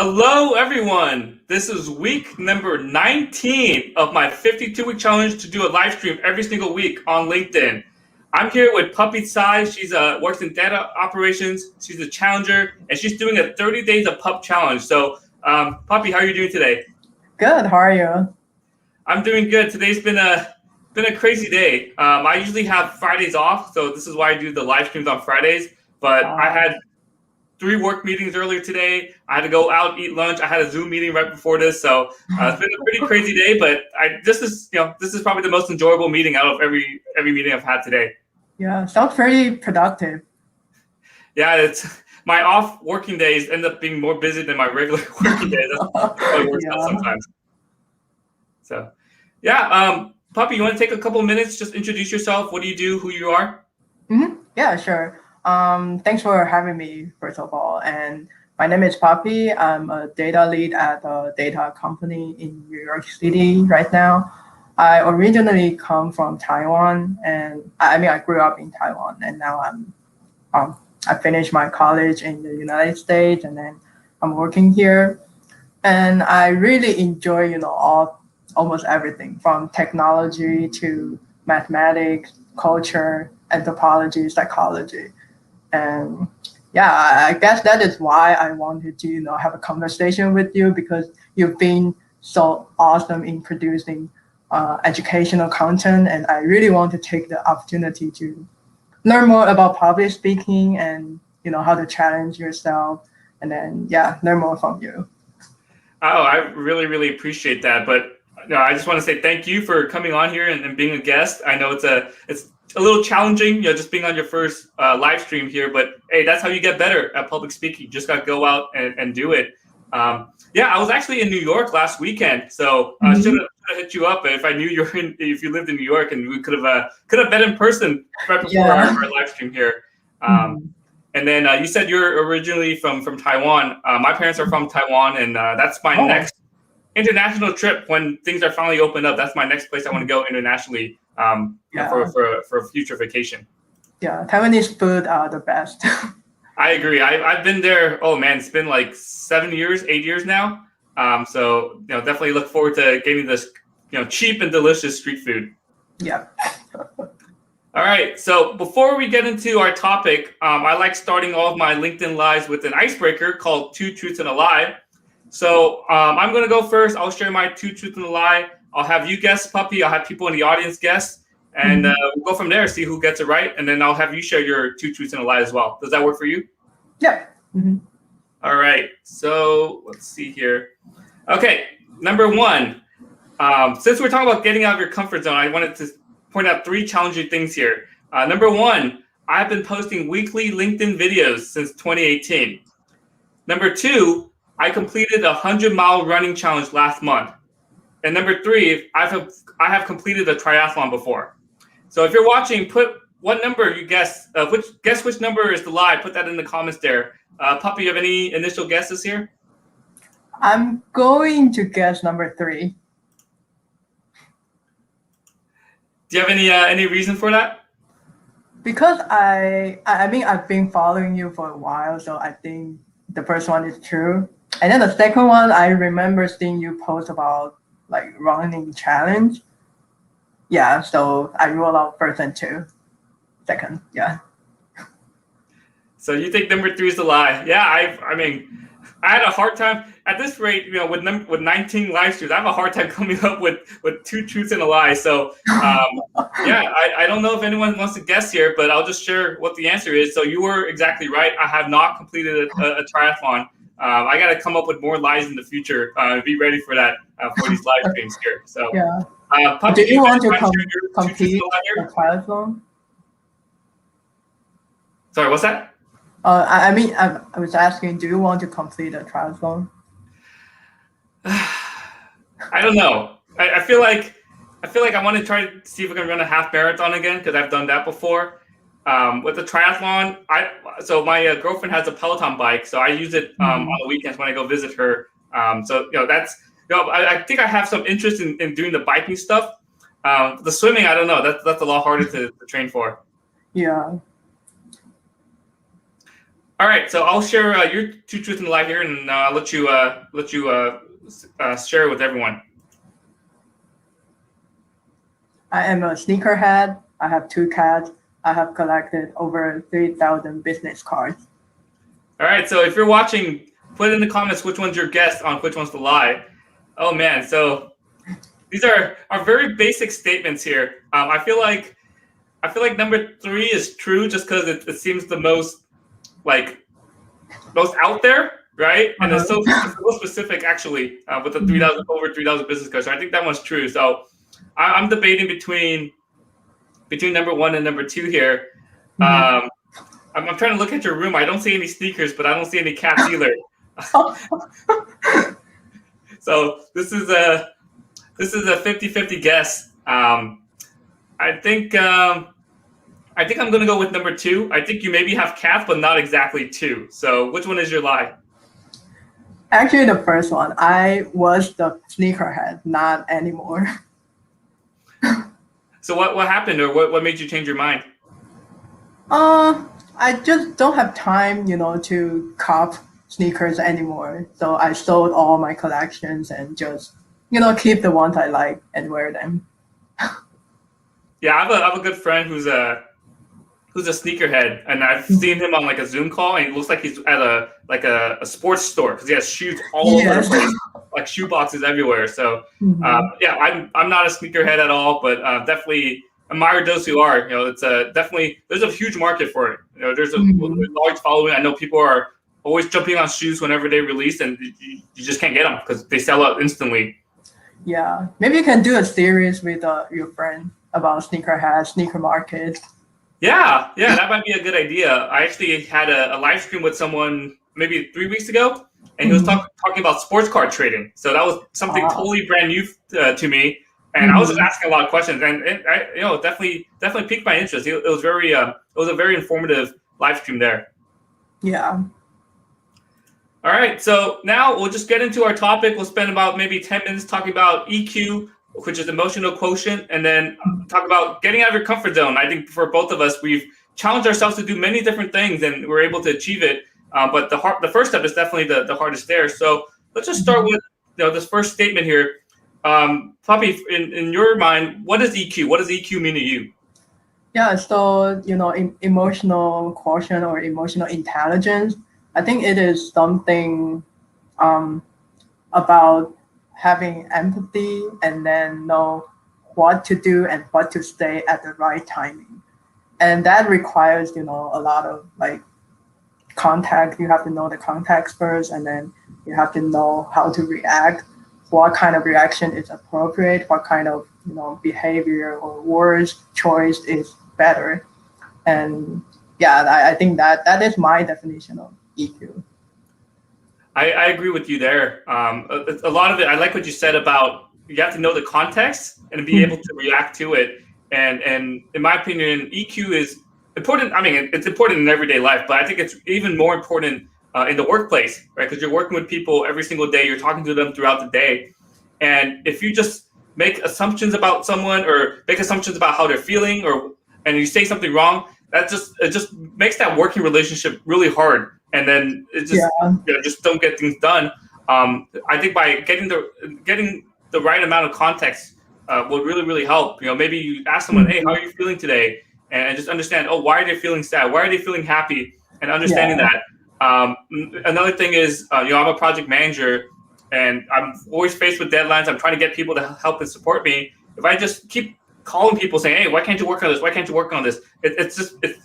Hello, everyone. This is week number 19 of my 52-week challenge to do a live stream every single week on LinkedIn. I'm here with Puppy Tsai. She's works in data operations. She's a challenger, and she's doing a 30 days of pup challenge. So, Puppy, how are you doing today? Good. How are you? I'm doing good. Today's been a crazy day. I usually have Fridays off, so this is why I do the live streams on Fridays. But I had 3 work meetings earlier today. I had to go out eat lunch. I had a Zoom meeting right before this, so it's been a pretty crazy day. But this is probably the most enjoyable meeting out of every meeting I've had today. Yeah, sounds pretty productive. Yeah, it's my off working days end up being more busy than my regular working days. That's how it works out sometimes. So, yeah, Puppy, you want to take a couple minutes, just introduce yourself? What do you do? Who you are? Yeah, sure. Thanks for having me, first of all. And my name is Puppy. I'm a data lead at a data company in New York City right now. I originally come from Taiwan, and I grew up in Taiwan, and now I finished my college in the United States, and then I'm working here. And I really enjoy, almost everything from technology to mathematics, culture, anthropology, psychology. And yeah, I guess that is why I wanted to, have a conversation with you, because you've been so awesome in producing educational content. And I really want to take the opportunity to learn more about public speaking and, how to challenge yourself, and then, learn more from you. Oh, I really, really appreciate that. But I just want to say thank you for coming on here and being a guest. I know it's a little challenging, just being on your first live stream here. But hey, that's how you get better at public speaking. You just got to go out and do it. I was actually in New York last weekend, so I should have hit you up if I knew if you lived in New York, and we could have met in person right before our live stream here. And then you said you're originally from Taiwan. My parents are from Taiwan, and that's my next international trip when things are finally opened up. That's my next place I want to go internationally for a future vacation. Yeah, Taiwanese food are the best. I agree. I've been there. Oh man, it's been like 8 years now. So definitely look forward to getting this cheap and delicious street food. Yeah. All right. So before we get into our topic, I like starting all of my LinkedIn lives with an icebreaker called 2 Truths and a Lie. So I'm going to go first. I'll share my 2 truths and a lie. I'll have you guess, Puppy. I'll have people in the audience guess. And we'll go from there, see who gets it right. And then I'll have you share your 2 truths and a lie as well. Does that work for you? Yeah. All right. So let's see here. Okay. Number 1. Since we're talking about getting out of your comfort zone, I wanted to point out 3 challenging things here. Number 1, I've been posting weekly LinkedIn videos since 2018. Number 2, I completed a 100-mile running challenge last month. And number 3, I have completed a triathlon before. So if you're watching, put what number you guess. Guess which number is the lie. Put that in the comments there. Puppy, you have any initial guesses here? I'm going to guess number 3. Do you have any reason for that? Because I've been following you for a while, so I think the first one is true. And then the second one, I remember seeing you post about like running challenge. Yeah, so I rule out first and second. Yeah. So you think number 3 is the lie? Yeah, I had a hard time at this rate. With 19 live streams, I have a hard time coming up with 2 truths and a lie. So I don't know if anyone wants to guess here, but I'll just share what the answer is. So you were exactly right. I have not completed a triathlon. I got to come up with more lies in the future. Be ready for that for these live streams here. So Puppy, do you want to complete a triathlon? Sorry, what's that? I was asking, do you want to complete a triathlon? I don't know. I feel like I want to try to see if I can run a half marathon again, because I've done that before. With the triathlon, so my girlfriend has a Peloton bike, so I use it on the weekends when I go visit her. So that's I think I have some interest in doing the biking stuff. The swimming, I don't know. That's a lot harder to train for. Yeah. All right, so I'll share your two truths and a lie here, and I'll let you share it with everyone. I am a sneakerhead. I have 2 cats. I have collected over 3,000 business cards. All right, so if you're watching, put in the comments which one's your guess on which one's the lie. Oh man, so these are very basic statements here. I feel like number 3 is true just because it seems the most out there, right? And it's so specific actually with the over 3,000 business cards. So I think that one's true. So I'm debating between number 1 and number 2 here. I'm trying to look at your room. I don't see any sneakers, but I don't see any cats either. So this is a 50-50 guess. I think I'm going to go with number 2. I think you maybe have cats, but not exactly 2. So which one is your lie? Actually, the first one. I was the sneakerhead, not anymore. So what happened, or what made you change your mind? I just don't have time, to cop sneakers anymore. So I sold all my collections and just, keep the ones I like and wear them. Yeah, I have a good friend who's a sneakerhead, and I've seen him on like a Zoom call, and it looks like he's at a sports store because he has shoes all over the place, like shoe boxes everywhere. So yeah, I'm not a sneakerhead at all, but definitely admire those who are. It's definitely, there's a huge market for it. There's a large following. I know people are always jumping on shoes whenever they release, and you just can't get them because they sell out instantly. Yeah, maybe you can do a series with your friend about sneakerhead, sneaker market. Yeah, that might be a good idea. I actually had a live stream with someone maybe 3 weeks ago, and he was talking about sports card trading. So that was something totally brand new to me, and I was just asking a lot of questions, and it definitely piqued my interest. It was a very informative live stream there. Yeah. All right, so now we'll just get into our topic. We'll spend about maybe 10 minutes talking about EQ, which is emotional quotient, and then talk about getting out of your comfort zone. I think for both of us, we've challenged ourselves to do many different things, and we're able to achieve it. But the first step is definitely the hardest there. So let's just start with this first statement here. Puppy, in your mind, what is EQ? What does EQ mean to you? Yeah, so emotional quotient or emotional intelligence, I think it is something about having empathy and then know what to do and what to say at the right timing. And that requires, a lot of context. You have to know the context first, and then you have to know how to react, what kind of reaction is appropriate, what kind of, behavior or words choice is better. And yeah, I think that is my definition of EQ. I agree with you there. A lot of it, I like what you said about you have to know the context and be able to react to it. And in my opinion, EQ is important. I mean, it's important in everyday life, but I think it's even more important in the workplace, right? Because you're working with people every single day. You're talking to them throughout the day. And if you just make assumptions about someone or make assumptions about how they're feeling and you say something wrong, it just makes that working relationship really hard. And then it just just don't get things done. I think by getting the right amount of context will really, really help. Maybe you ask someone, hey, how are you feeling today? And just understand, why are they feeling sad? Why are they feeling happy? And understanding that. Another thing is, I'm a project manager, and I'm always faced with deadlines. I'm trying to get people to help and support me. If I just keep calling people saying, hey, why can't you work on this? Why can't you work on this? It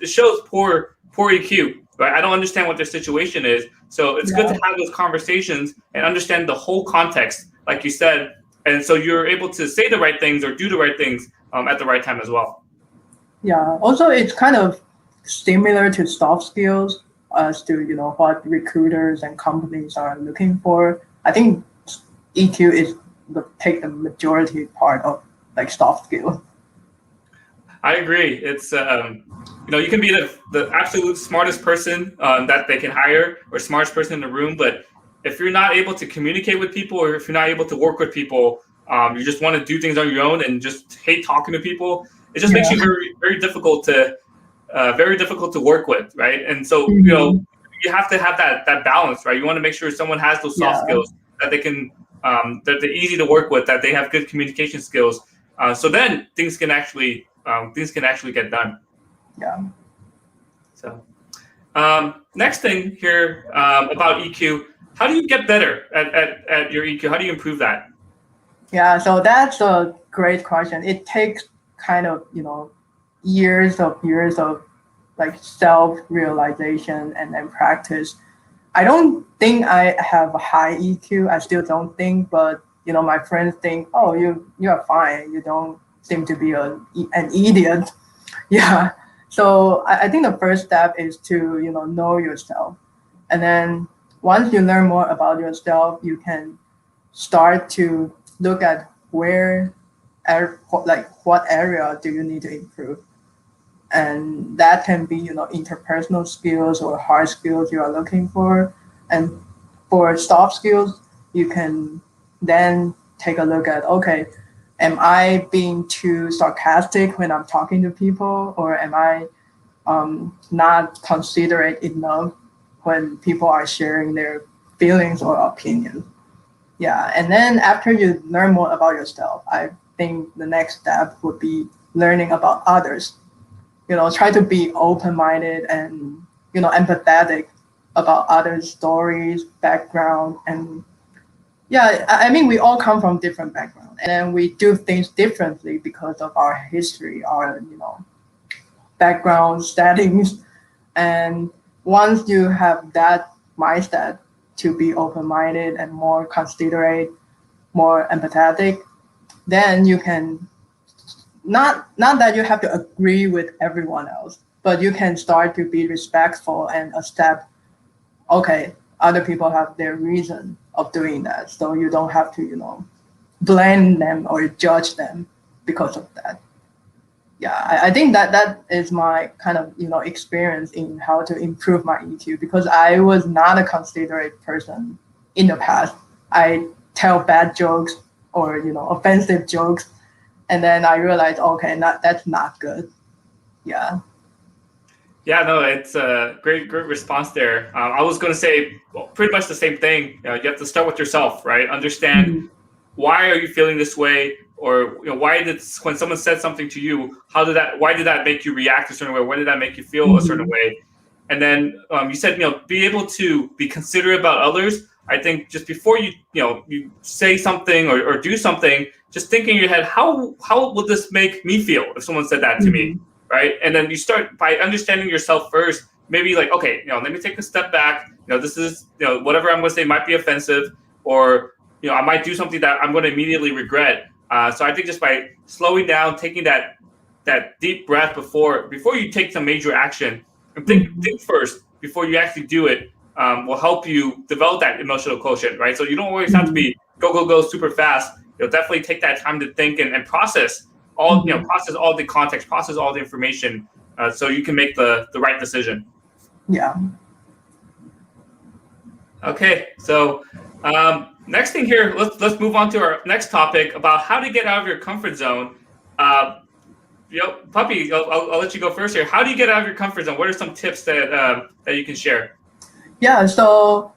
shows poor EQ. Right? I don't understand what their situation is. So it's good to have those conversations and understand the whole context, like you said. And so you're able to say the right things or do the right things at the right time as well. Yeah. Also, it's kind of similar to soft skills as to, what recruiters and companies are looking for. I think EQ is take the majority part of soft skills. I agree. It's you can be the absolute smartest person that they can hire or smartest person in the room, but if you're not able to communicate with people or if you're not able to work with people, you just want to do things on your own and just hate talking to people. It just makes you very, very difficult to work with, right? And so you have to have that balance, right? You want to make sure someone has those soft skills that they can that they're easy to work with, that they have good communication skills. So then things can actually get done. Yeah. So next thing here about EQ, how do you get better at your EQ? How do you improve that? Yeah, so that's a great question. It takes kind of, years of like self-realization and then practice. I don't think I have a high EQ. I still don't think, but my friends think, oh, you are fine. You don't seem to be an idiot. Yeah. So I think the first step is to know yourself, and then once you learn more about yourself, you can start to look at what area do you need to improve, and that can be interpersonal skills or hard skills you are looking for. And for soft skills, you can then take a look at, okay, am I being too sarcastic when I'm talking to people, or am I not considerate enough when people are sharing their feelings or opinions? Yeah, and then after you learn more about yourself, I think the next step would be learning about others. Try to be open-minded and empathetic about others' stories, background, and yeah, I mean we all come from different backgrounds, and we do things differently because of our history, our background settings, and once you have that mindset to be open-minded and more considerate, more empathetic, then you can not that you have to agree with everyone else, but you can start to be respectful and accept, okay, other people have their reason of doing that, so you don't have to blame them or judge them because of that. Yeah, I think that is my kind of experience in how to improve my EQ, because I was not a considerate person in the past. I tell bad jokes or offensive jokes, and then I realized, okay, that's not good. Yeah. Yeah, no, it's a great response there. I was going to say pretty much the same thing. You have to start with yourself, right? Understand why are you feeling this way, or why did when someone said something to you, why did that make you react a certain way? Why did that make you feel a certain way? And then you said be able to be considerate about others. I think just before you say something or do something, just think in your head, how would this make me feel if someone said that to me? Right? And then you start by understanding yourself first. Maybe like, okay, let me take a step back. This is, whatever I'm going to say might be offensive, or, I might do something that I'm going to immediately regret. So I think just by slowing down, taking that deep breath before you take some major action, and think first before you actually do it, will help you develop that emotional quotient, right? So you don't always have to be go super fast. Definitely take that time to think and process all process all the context, process all the information, so you can make the right decision. Yeah. Okay, so next thing here, let's move on to our next topic about how to get out of your comfort zone. Puppy, I'll let you go first here. How do you get out of your comfort zone? What are some tips that you can share? Yeah, so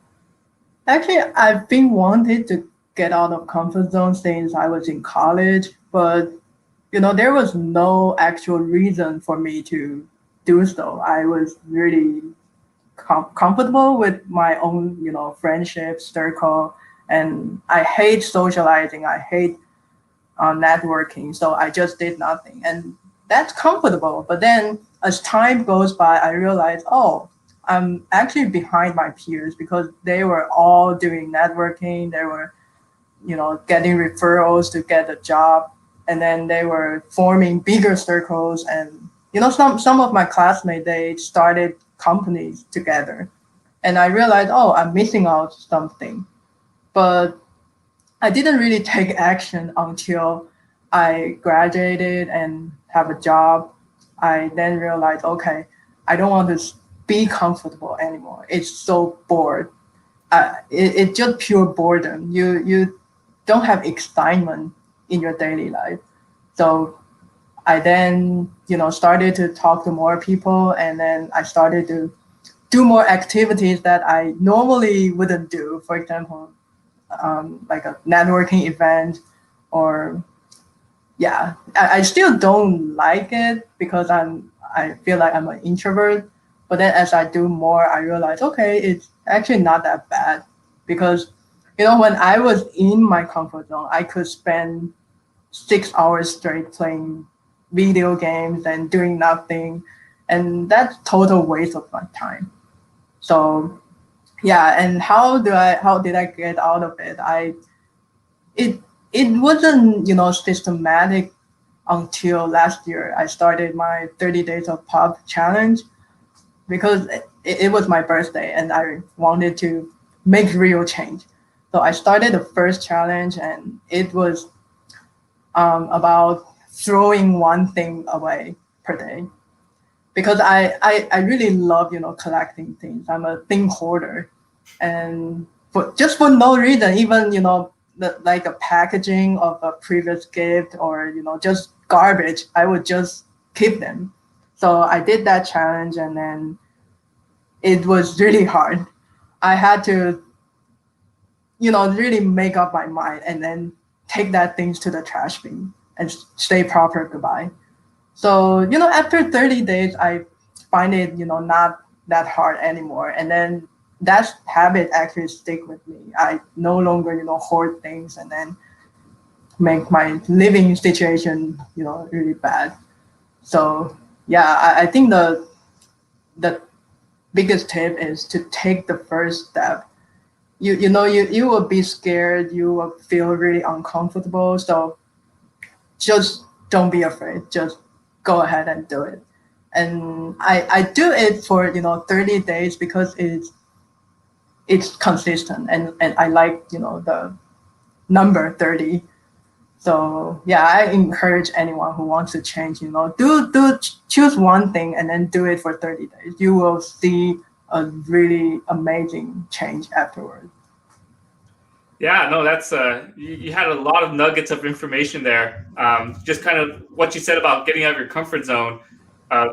actually I've been wanting to get out of comfort zone since I was in college, but there was no actual reason for me to do so. I was really comfortable with my own, friendship circle, and I hate socializing. I hate networking, so I just did nothing, and that's comfortable. But then, as time goes by, I realized, oh, I'm actually behind my peers because they were all doing networking. They were, getting referrals to get a job, and then they were forming bigger circles. And some of my classmates, they started companies together, and I realized, oh, I'm missing out something. But I didn't really take action until I graduated and have a job. I then realized, okay, I don't want to be comfortable anymore. It's so bored. It's just pure boredom. You don't have excitement in your daily life. So I then, started to talk to more people, and then I started to do more activities that I normally wouldn't do. For example, like a networking event, or yeah, I still don't like it because I feel like I'm an introvert. But then as I do more, I realize, okay, it's actually not that bad, because when I was in my comfort zone, I could spend 6 hours straight playing video games and doing nothing, and that's total waste of my time. So yeah, and how did I get out of it? It it wasn't systematic until last year. I started my 30 days of pop challenge because it was my birthday and I wanted to make real change. So I started the first challenge, and it was about throwing one thing away per day, because I really love collecting things. I'm a thing hoarder, and for no reason, even like a packaging of a previous gift, or just garbage, I would just keep them. So I did that challenge, and then it was really hard. I had to really make up my mind and then take that things to the trash bin and say proper goodbye. So, after 30 days, I find it, not that hard anymore. And then that habit actually stick with me. I no longer, hoard things and then make my living situation, really bad. So yeah, I think the biggest tip is to take the first step. You will be scared, you will feel really uncomfortable. So just don't be afraid. Just go ahead and do it. And I do it for 30 days because it's consistent, and I like the number 30. So yeah, I encourage anyone who wants to change, choose one thing and then do it for 30 days. You will see a really amazing change afterwards. Yeah, no, that's you had a lot of nuggets of information there. Just kind of what you said about getting out of your comfort zone.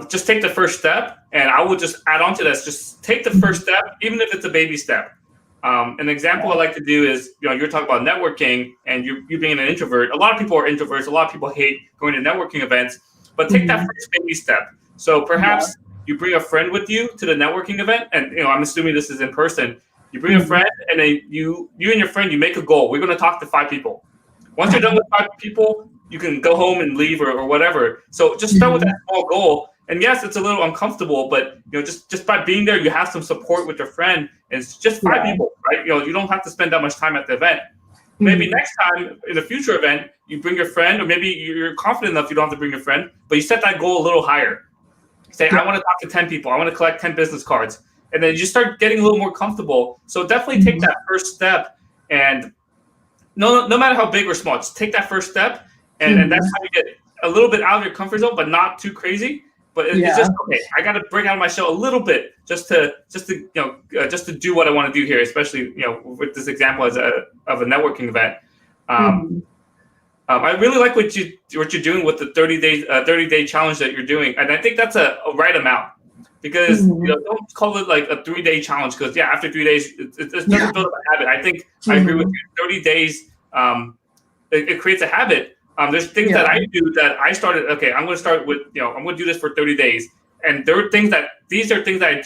Just take the first step, and I will just add on to this. Just take the first step, even if it's a baby step. An example I like to do is, you're talking about networking, and you being an introvert. A lot of people are introverts. A lot of people hate going to networking events, but take that first baby step. So perhaps you bring a friend with you to the networking event, and I'm assuming this is in person. You bring a friend, and then you and your friend, you make a goal. We're going to talk to 5 people. Once you're done with 5 people, you can go home and leave or whatever. So just start with that small goal. And yes, it's a little uncomfortable, but just by being there, you have some support with your friend. And it's just 5 people, right? You don't have to spend that much time at the event. Maybe next time in a future event, you bring your friend, or maybe you're confident enough you don't have to bring your friend, but you set that goal a little higher. Say, I want to talk to 10 people. I want to collect 10 business cards. And then you start getting a little more comfortable. So definitely take that first step, and no matter how big or small, just take that first step, and that's how you get a little bit out of your comfort zone, but not too crazy. But it's just okay. I got to break out of my shell a little bit just to do what I want to do here, especially with this example of a networking event. I really like what you're doing with the 30-day challenge that you're doing, and I think that's a right amount. Because don't call it like a 3-day challenge, because after 3 days it doesn't build up a habit. I think I agree with you. 30 days it creates a habit. There's things that I do that I started. Okay, I'm going to start with I'm going to do this for 30 days, and these are things that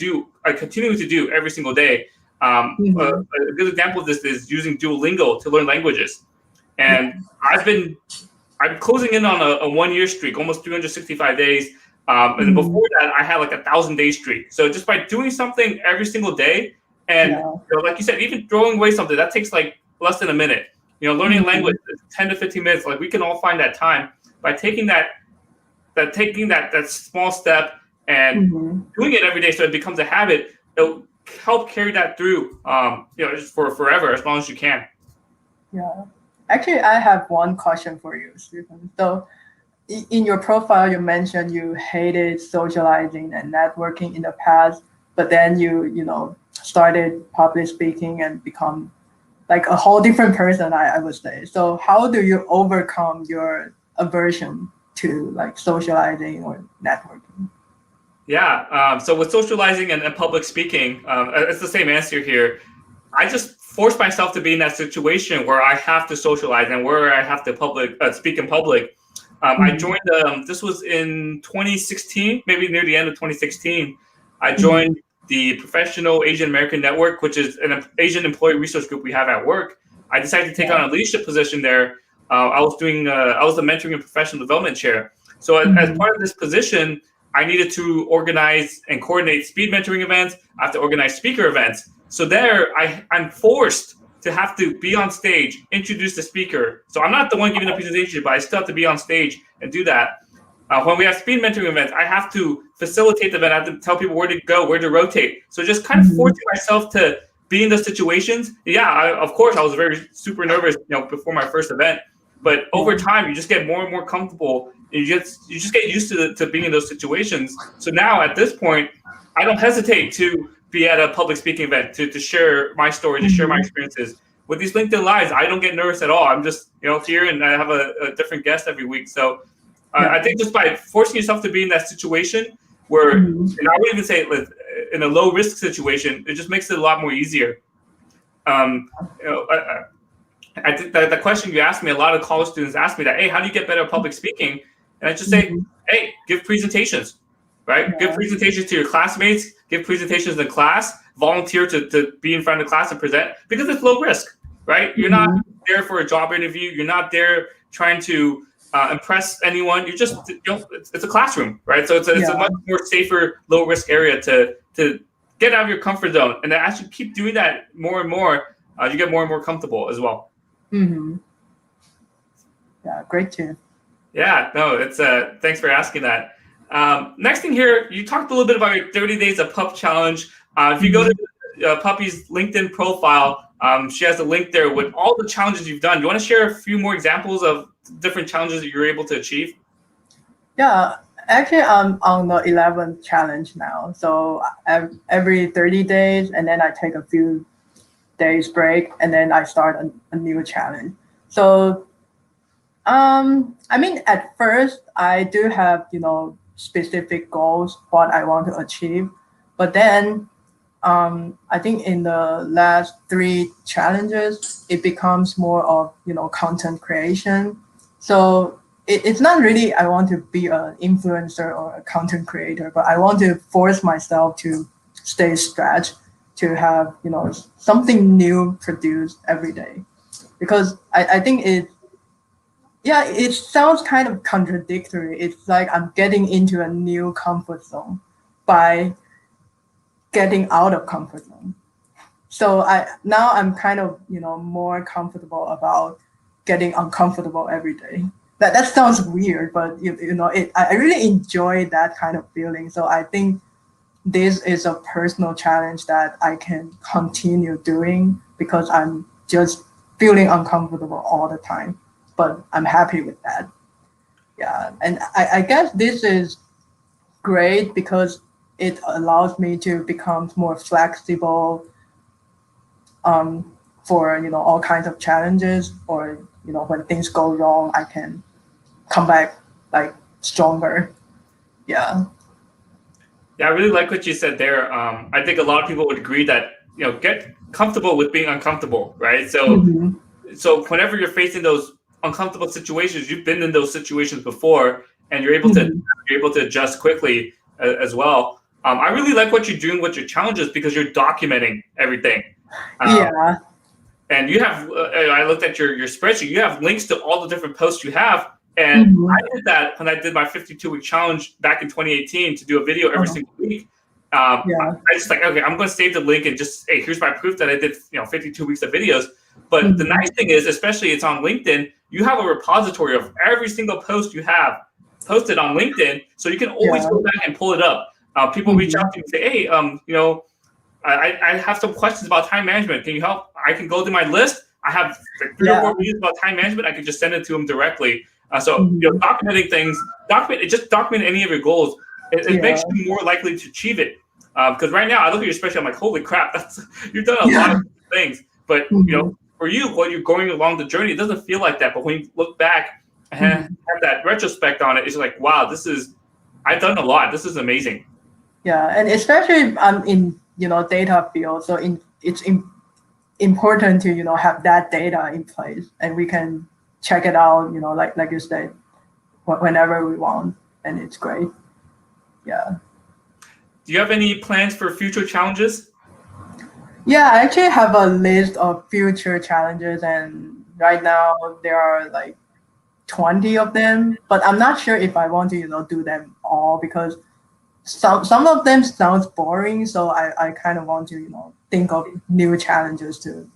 I continue to do every single day. A good example of this is using Duolingo to learn languages, and I'm closing in on a 1-year streak, almost 365 days. And before that, I had like 1,000-day streak. So just by doing something every single day, and like you said, even throwing away something that takes like less than a minute. Learning a language, 10 to 15 minutes. Like we can all find that time by taking that small step and doing it every day, so it becomes a habit. It'll help carry that through, just for forever, as long as you can. Yeah, actually, I have one question for you, Stephen. So, in your profile, you mentioned you hated socializing and networking in the past, but then you started public speaking and become like a whole different person, I would say. So how do you overcome your aversion to like socializing or networking? Yeah. So with socializing and public speaking, it's the same answer here. I just force myself to be in that situation where I have to socialize and where I have to speak in public. I joined. This was in 2016, maybe near the end of 2016. I joined the Professional Asian American Network, which is an Asian employee resource group we have at work. I decided to take on a leadership position there. I was the mentoring and professional development chair. So as part of this position, I needed to organize and coordinate speed mentoring events. I have to organize speaker events. So there, I'm forced to have to be on stage, introduce the speaker. So I'm not the one giving the presentation, but I still have to be on stage and do that. When we have speed mentoring events, I have to facilitate the event. I have to tell people where to go, where to rotate. So just kind of forcing myself to be in those situations. Yeah, of course, I was super nervous, before my first event. But over time, you just get more and more comfortable. You just get used to being in those situations. So now at this point, I don't hesitate to be at a public speaking event to share my story, to share my experiences. With these LinkedIn Lives, I don't get nervous at all. I'm just here, and I have a different guest every week. So I think just by forcing yourself to be in that situation where, and I would even say in a low risk situation, it just makes it a lot more easier. I think that the question you asked me, a lot of college students ask me that, hey, how do you get better at public speaking? And I just say, hey, give presentations, right? Yeah. Give presentations to your classmates, give presentations in class, volunteer to be in front of the class and present, because it's low risk, right? You're not there for a job interview. You're not there trying to impress anyone. You just, it's a classroom, right? So it's a much more safer, low risk area to get out of your comfort zone. And then as you keep doing that more and more, you get more and more comfortable as well. Yeah, great too. Yeah, no, it's thanks for asking that. Next thing here, you talked a little bit about your 30 days of Pup challenge. If you go to Puppy's LinkedIn profile, she has a link there with all the challenges you've done. You want to share a few more examples of different challenges that you're able to achieve? Yeah, actually, I'm on the 11th challenge now. So every 30 days, and then I take a few days break, and then I start a new challenge. So, I mean, at first, I do have, specific goals, what I want to achieve. But then I think in the last 3 challenges, it becomes more of, content creation. So it's not really I want to be an influencer or a content creator, but I want to force myself to stay stretched, to have, something new produced every day. Because I think it sounds kind of contradictory. It's like I'm getting into a new comfort zone by getting out of comfort zone. So I'm kind of, more comfortable about getting uncomfortable every day. That sounds weird, but I really enjoy that kind of feeling. So I think this is a personal challenge that I can continue doing because I'm just feeling uncomfortable all the time, but I'm happy with that. Yeah, and I guess this is great because it allows me to become more flexible for all kinds of challenges, or when things go wrong, I can come back like stronger. Yeah. Yeah, I really like what you said there. I think a lot of people would agree that get comfortable with being uncomfortable, right? So, so whenever you're facing those uncomfortable situations, you've been in those situations before, and you're able to adjust quickly as well. I really like what you're doing with your challenges because you're documenting everything. Yeah. And you have, I looked at your spreadsheet. You have links to all the different posts you have. And I did that when I did my 52-week challenge back in 2018 to do a video every single week. I just like, okay, I'm going to save the link and just, hey, here's my proof that I did 52 weeks of videos. But the nice thing is, especially it's on LinkedIn, you have a repository of every single post you have posted on LinkedIn. So you can always go back and pull it up. People reach out to you and say, hey, I have some questions about time management. Can you help? I can go to my list. I have like 3 or 4 videos about time management. I can just send it to them directly. Documenting things, document any of your goals. It makes you more likely to achieve it. Because right now, I look at your spreadsheet, I'm like, holy crap, you've done a lot of things. But for you, while you're going along the journey, it doesn't feel like that. But when you look back and have that retrospect on it, it's like, wow, I've done a lot. This is amazing. Yeah, and especially I'm in data field, so it's important to have that data in place, and we can check it out. Like you said, whenever we want, and it's great. Yeah. Do you have any plans for future challenges? Yeah, I actually have a list of future challenges, and right now there are like 20 of them, but I'm not sure if I want to do them all because some of them sounds boring, so I kind of want to think of new challenges to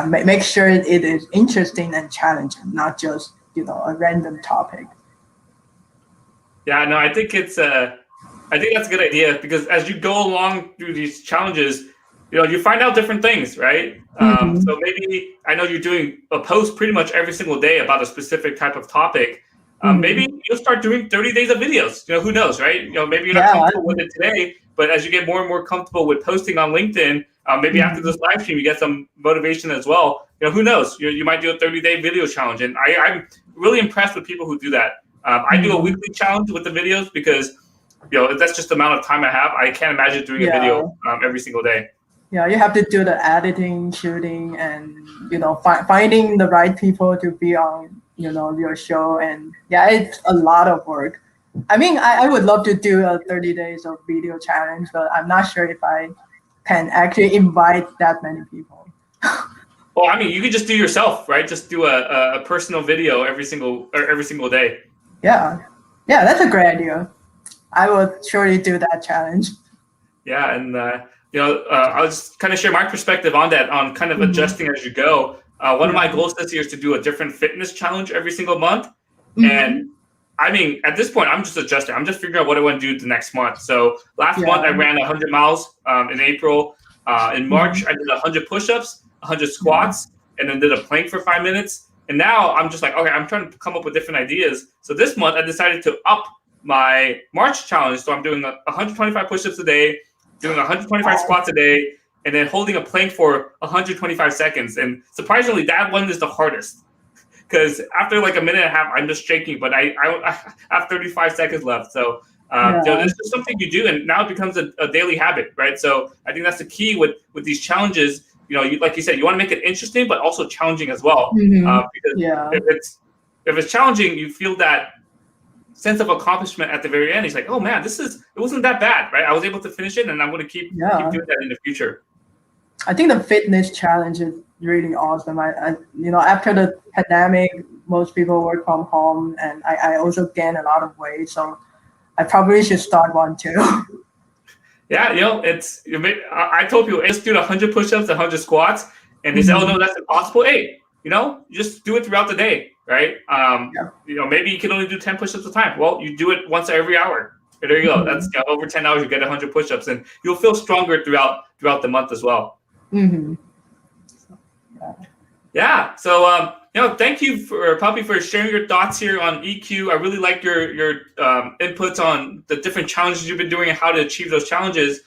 make sure it is interesting and challenging, not just a random topic. Yeah, no, I think that's a good idea because as you go along through these challenges, you find out different things, right? Mhm. So maybe I know you're doing a post pretty much every single day about a specific type of topic. Maybe Mhm. you'll start doing 30 days of videos. Who knows, right? Maybe you're not Yeah. comfortable with it today, but as you get more and more comfortable with posting on LinkedIn, maybe after Mhm. this live stream, you get some motivation as well. Who knows? You might do a 30-day video challenge, and I'm really impressed with people who do that. I do a Mhm. weekly challenge with the videos because that's just the amount of time I have. I can't imagine doing a video Yeah. every single day. Yeah, you have to do the editing, shooting, and finding the right people to be on your show, and yeah, it's a lot of work. I mean, I would love to do a 30 days of video challenge, but I'm not sure if I can actually invite that many people. Well, I mean, you could just do yourself, right? Just do a personal video every single day. Yeah, yeah, that's a great idea. I would surely do that challenge. Yeah, and I'll just kind of share my perspective on that, on kind of Hmm. adjusting as you go. One of Yeah. my goals this year is to do a different fitness challenge every single month, and Hmm. I mean, at this point, I'm just adjusting. I'm just figuring out what I want to do the next month. So last month, I Yeah. ran 100 miles in April. In March, Hmm. I did 100 push-ups, 100 Yeah. squats, and then did a plank for 5 minutes. And now I'm just like, okay, I'm trying to come up with different ideas. So this month, I decided to up my March challenge. So I'm doing 125 push-ups a day, doing 125 Wow. squats a day, and then holding a plank for 125 seconds. And surprisingly, that one is the hardest because after like a minute and a half, I'm just shaking. But I have 35 seconds left, so Yeah. this is something you do, and now it becomes a daily habit, right? So I think that's the key with these challenges. Like you said, you want to make it interesting, but also challenging as well, Hmm. because Yeah. if it's challenging, you feel that sense of accomplishment at the very end. He's like, oh man, it wasn't that bad, right? I was able to finish it, and I'm going to keep Yeah. doing that in the future. I think the fitness challenge is really awesome. After the pandemic, most people work from home, and I also gained a lot of weight, so I probably should start one too. Yeah, I told people, hey, just do 100 push-ups, 100 squats, and they say, oh Hmm. no, that's impossible. Hey, just do it throughout the day, right? Yeah. Maybe you can only do 10 push-ups at a time. Well, you do it once every hour. There you go. That's Hmm. over 10 hours. You get 100 push-ups, and you'll feel stronger throughout the month as well. Hmm. Yeah. Yeah. So, thank you for Puppy for sharing your thoughts here on EQ. I really like your inputs on the different challenges you've been doing and how to achieve those challenges.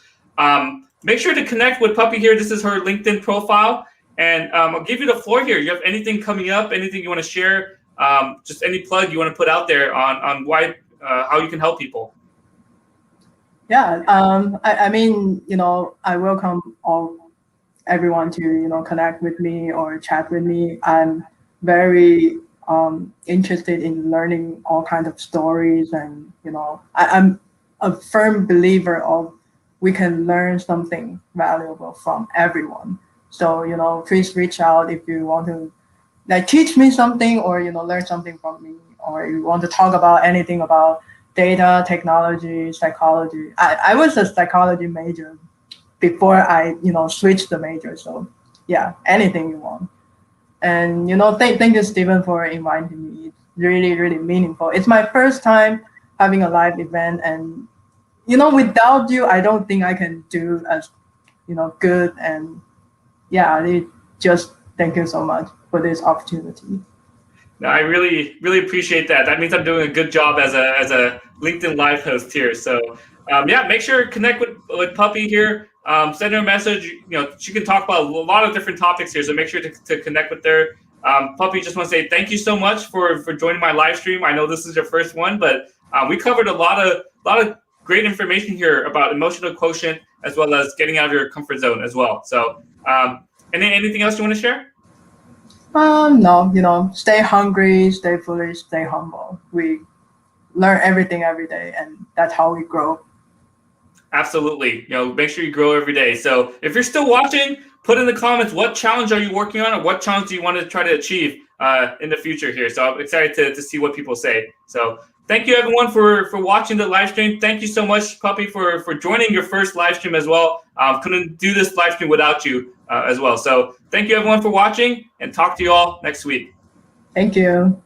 Make sure to connect with Puppy here. This is her LinkedIn profile, and I'll give you the floor here. You have anything coming up? Anything you want to share? Just any plug you want to put out there on why how you can help people. Yeah. I mean, I welcome everyone to connect with me or chat with me. I'm very interested in learning all kinds of stories, and I'm a firm believer of we can learn something valuable from everyone. So please reach out if you want to like teach me something, or learn something from me, or you want to talk about anything about data, technology, psychology. I was a psychology major before I switched the major. So yeah, anything you want. And thank you, Stephen, for inviting me. It's really really meaningful. It's my first time having a live event, and without you, I don't think I can do as good. And yeah, just thank you so much for this opportunity. No, I really, really appreciate that. That means I'm doing a good job as a LinkedIn Live host here. So, yeah, make sure to connect with Puppy here. Send her a message. She can talk about a lot of different topics here. So make sure to connect with her. Puppy, just want to say thank you so much for joining my live stream. I know this is your first one, but we covered a lot of great information here about emotional quotient as well as getting out of your comfort zone as well. So, anything else you want to share? No, stay hungry, stay foolish, stay humble. We learn everything every day, and that's how we grow. Absolutely. Make sure you grow every day. So if you're still watching, put in the comments, what challenge are you working on, or what challenge do you want to try to achieve in the future here? So I'm excited to see what people say. So thank you everyone for watching the live stream. Thank you so much, Puppy, for joining your first live stream as well. Couldn't do this live stream without you as well. So thank you everyone for watching, and talk to you all next week. Thank you.